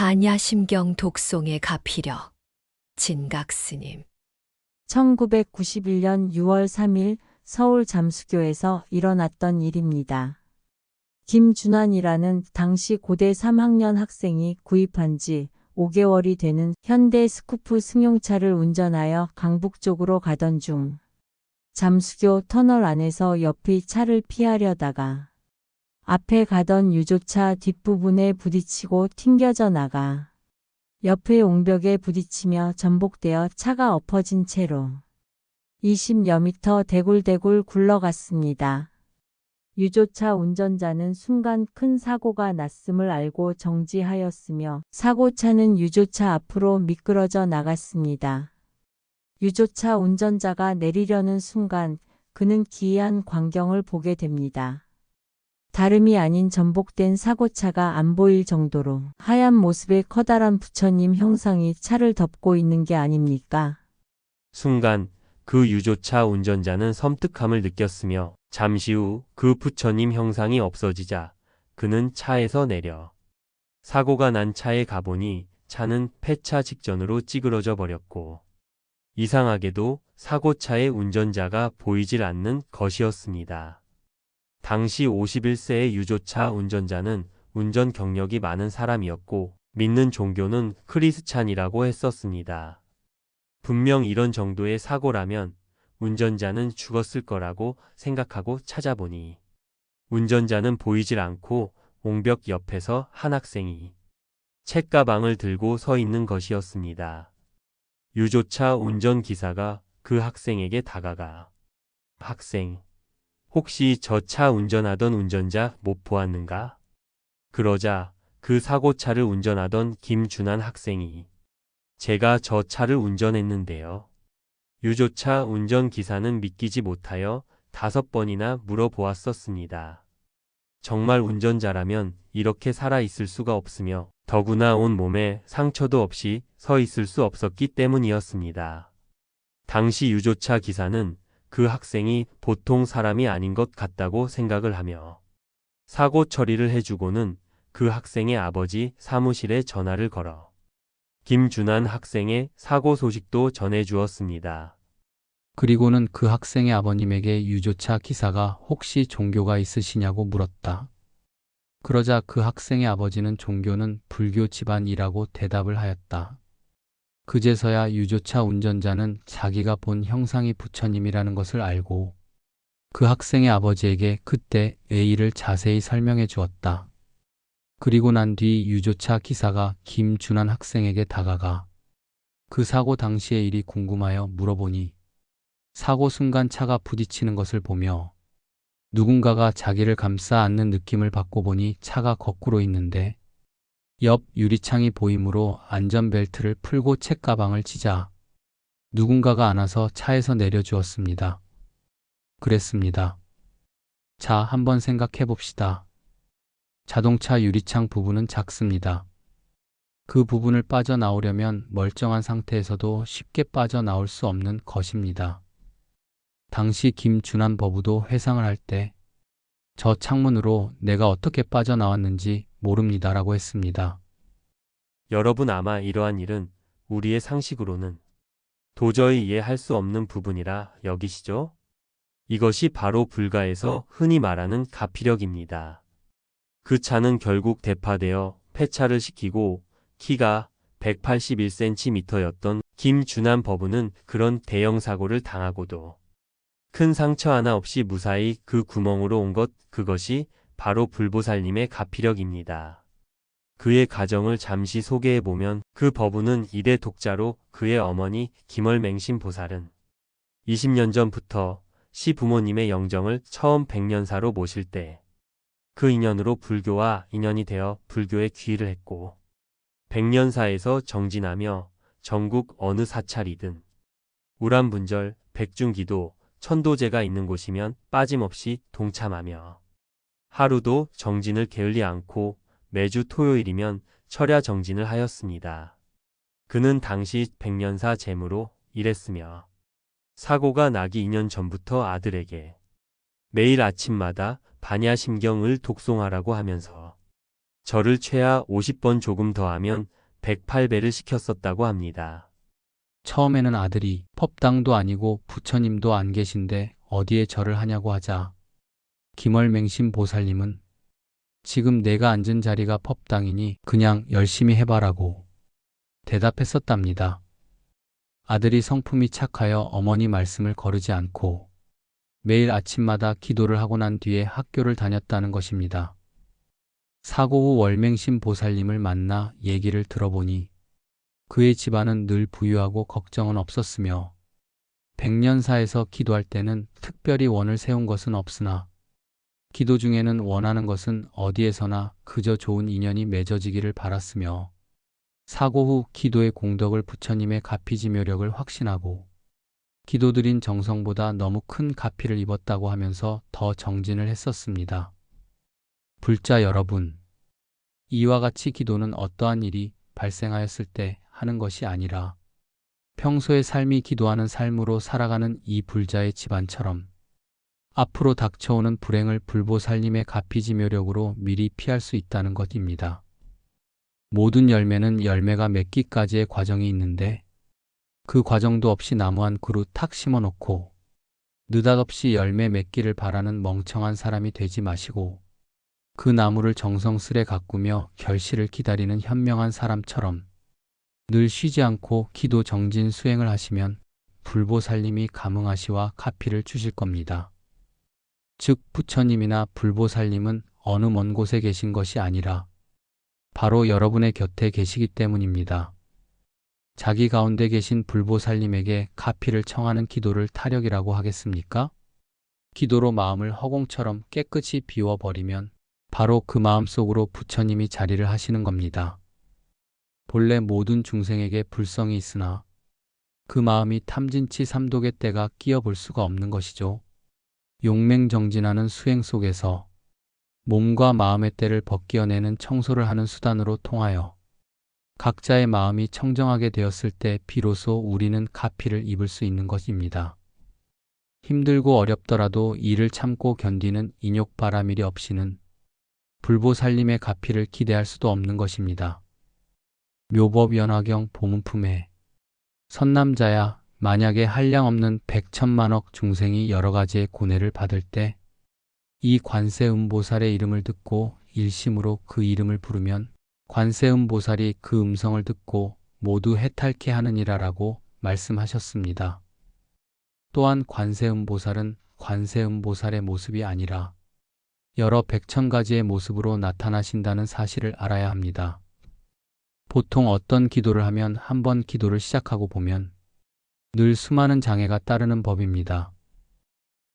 반야심경 독송의 가피력 진각스님. 1991년 6월 3일 서울 잠수교에서 일어났던 일입니다. 김준환이라는 당시 고대 3학년 학생이 구입한 지 5개월이 되는 현대 스쿠프 승용차를 운전하여 강북 쪽으로 가던 중 잠수교 터널 안에서 옆의 차를 피하려다가 앞에 가던 유조차 뒷부분에 부딪히고 튕겨져 나가 옆의 옹벽에 부딪히며 전복되어 차가 엎어진 채로 20여 미터 대굴대굴 굴러갔습니다. 유조차 운전자는 순간 큰 사고가 났음을 알고 정지하였으며 사고차는 유조차 앞으로 미끄러져 나갔습니다. 유조차 운전자가 내리려는 순간 그는 기이한 광경을 보게 됩니다. 다름이 아닌 전복된 사고차가 안 보일 정도로 하얀 모습의 커다란 부처님 형상이 차를 덮고 있는 게 아닙니까? 순간 그 유조차 운전자는 섬뜩함을 느꼈으며 잠시 후 그 부처님 형상이 없어지자 그는 차에서 내려 사고가 난 차에 가보니 차는 폐차 직전으로 찌그러져 버렸고 이상하게도 사고차의 운전자가 보이질 않는 것이었습니다. 당시 51세의 유조차 운전자는 운전 경력이 많은 사람이었고 믿는 종교는 크리스찬이라고 했었습니다. 분명 이런 정도의 사고라면 운전자는 죽었을 거라고 생각하고 찾아보니 운전자는 보이질 않고 옹벽 옆에서 한 학생이 책가방을 들고 서 있는 것이었습니다. 유조차 운전기사가 그 학생에게 다가가 학생, 혹시 저 차 운전하던 운전자 못 보았는가? 그러자 그 사고차를 운전하던 김준환 학생이 제가 저 차를 운전했는데요. 유조차 운전기사는 믿기지 못하여 5번이나 물어보았었습니다. 정말 운전자라면 이렇게 살아있을 수가 없으며 더구나 온 몸에 상처도 없이 서 있을 수 없었기 때문이었습니다. 당시 유조차 기사는 그 학생이 보통 사람이 아닌 것 같다고 생각을 하며 사고 처리를 해주고는 그 학생의 아버지 사무실에 전화를 걸어 김준환 학생의 사고 소식도 전해주었습니다. 그리고는 그 학생의 아버님에게 유조차 기사가 혹시 종교가 있으시냐고 물었다. 그러자 그 학생의 아버지는 종교는 불교 집안이라고 대답을 하였다. 그제서야 유조차 운전자는 자기가 본 형상이 부처님이라는 것을 알고 그 학생의 아버지에게 그때의 일을 자세히 설명해 주었다. 그리고 난 뒤 유조차 기사가 김준환 학생에게 다가가 그 사고 당시의 일이 궁금하여 물어보니 사고 순간 차가 부딪히는 것을 보며 누군가가 자기를 감싸 안는 느낌을 받고 보니 차가 거꾸로 있는데 옆 유리창이 보이므로 안전벨트를 풀고 책가방을 지자 누군가가 안아서 차에서 내려주었습니다. 그랬습니다. 자, 한번 생각해 봅시다. 자동차 유리창 부분은 작습니다. 그 부분을 빠져나오려면 멀쩡한 상태에서도 쉽게 빠져나올 수 없는 것입니다. 당시 김준환 법우도 회상을 할 때 저 창문으로 내가 어떻게 빠져나왔는지 모릅니다라고 했습니다. 여러분 아마 이러한 일은 우리의 상식으로는 도저히 이해할 수 없는 부분이라 여기시죠? 이것이 바로 불가에서 흔히 말하는 가피력입니다. 그 차는 결국 대파되어 폐차를 시키고 키가 181cm였던 김준환 법우는 그런 대형 사고를 당하고도 큰 상처 하나 없이 무사히 그 구멍으로 온 것, 그것이 바로 불보살님의 가피력입니다. 그의 가정을 잠시 소개해보면 그 법우는 이대 독자로 그의 어머니 김월맹신 보살은 20년 전부터 시부모님의 영정을 처음 백년사로 모실 때 그 인연으로 불교와 인연이 되어 불교에 귀의를 했고 백년사에서 정진하며 전국 어느 사찰이든 우람분절, 백중기도, 천도제가 있는 곳이면 빠짐없이 동참하며 하루도 정진을 게을리 않고 매주 토요일이면 철야 정진을 하였습니다. 그는 당시 백년사 제무로 일했으며 사고가 나기 2년 전부터 아들에게 매일 아침마다 반야심경을 독송하라고 하면서 저를 최하 50번 조금 더하면 108배를 시켰었다고 합니다. 처음에는 아들이 법당도 아니고 부처님도 안 계신데 어디에 절을 하냐고 하자 김월맹신 보살님은 지금 내가 앉은 자리가 법당이니 그냥 열심히 해봐라고 대답했었답니다. 아들이 성품이 착하여 어머니 말씀을 거르지 않고 매일 아침마다 기도를 하고 난 뒤에 학교를 다녔다는 것입니다. 사고 후 월맹신 보살님을 만나 얘기를 들어보니 그의 집안은 늘 부유하고 걱정은 없었으며 백년사에서 기도할 때는 특별히 원을 세운 것은 없으나 기도 중에는 원하는 것은 어디에서나 그저 좋은 인연이 맺어지기를 바랐으며 사고 후 기도의 공덕을 부처님의 가피지묘력을 확신하고 기도드린 정성보다 너무 큰 가피를 입었다고 하면서 더 정진을 했었습니다. 불자 여러분, 이와 같이 기도는 어떠한 일이 발생하였을 때 하는 것이 아니라 평소의 삶이 기도하는 삶으로 살아가는 이 불자의 집안처럼 앞으로 닥쳐오는 불행을 불보살님의 가피지묘력으로 미리 피할 수 있다는 것입니다. 모든 열매는 열매가 맺기까지의 과정이 있는데 그 과정도 없이 나무 한 그루 탁 심어놓고 느닷없이 열매 맺기를 바라는 멍청한 사람이 되지 마시고 그 나무를 정성스레 가꾸며 결실을 기다리는 현명한 사람처럼 늘 쉬지 않고 기도 정진 수행을 하시면 불보살님이 감응하시와 가피를 주실 겁니다. 즉 부처님이나 불보살님은 어느 먼 곳에 계신 것이 아니라 바로 여러분의 곁에 계시기 때문입니다. 자기 가운데 계신 불보살님에게 가피를 청하는 기도를 타력이라고 하겠습니까? 기도로 마음을 허공처럼 깨끗이 비워버리면 바로 그 마음 속으로 부처님이 자리를 하시는 겁니다. 본래 모든 중생에게 불성이 있으나 그 마음이 탐진치 삼독의 때가 끼어볼 수가 없는 것이죠. 용맹정진하는 수행 속에서 몸과 마음의 때를 벗겨내는 청소를 하는 수단으로 통하여 각자의 마음이 청정하게 되었을 때 비로소 우리는 가피를 입을 수 있는 것입니다. 힘들고 어렵더라도 이를 참고 견디는 인욕바람일이 없이는 불보살님의 가피를 기대할 수도 없는 것입니다. 묘법연화경 보문품에 선남자야 만약에 한량없는 백천만억 중생이 여러 가지의 고뇌를 받을 때 이 관세음보살의 이름을 듣고 일심으로 그 이름을 부르면 관세음보살이 그 음성을 듣고 모두 해탈케 하느니라라고 말씀하셨습니다. 또한 관세음보살은 관세음보살의 모습이 아니라 여러 백천 가지의 모습으로 나타나신다는 사실을 알아야 합니다. 보통 어떤 기도를 하면 한번 기도를 시작하고 보면 늘 수많은 장애가 따르는 법입니다.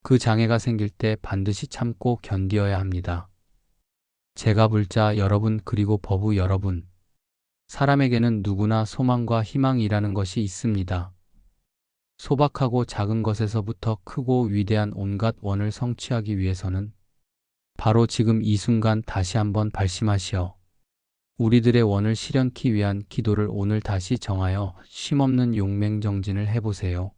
그 장애가 생길 때 반드시 참고 견디어야 합니다. 제가 불자 여러분 그리고 법우 여러분, 사람에게는 누구나 소망과 희망이라는 것이 있습니다. 소박하고 작은 것에서부터 크고 위대한 온갖 원을 성취하기 위해서는 바로 지금 이 순간 다시 한번 발심하시어 우리들의 원을 실현키 위한 기도를 오늘 다시 정하여 쉼없는 용맹정진을 해보세요.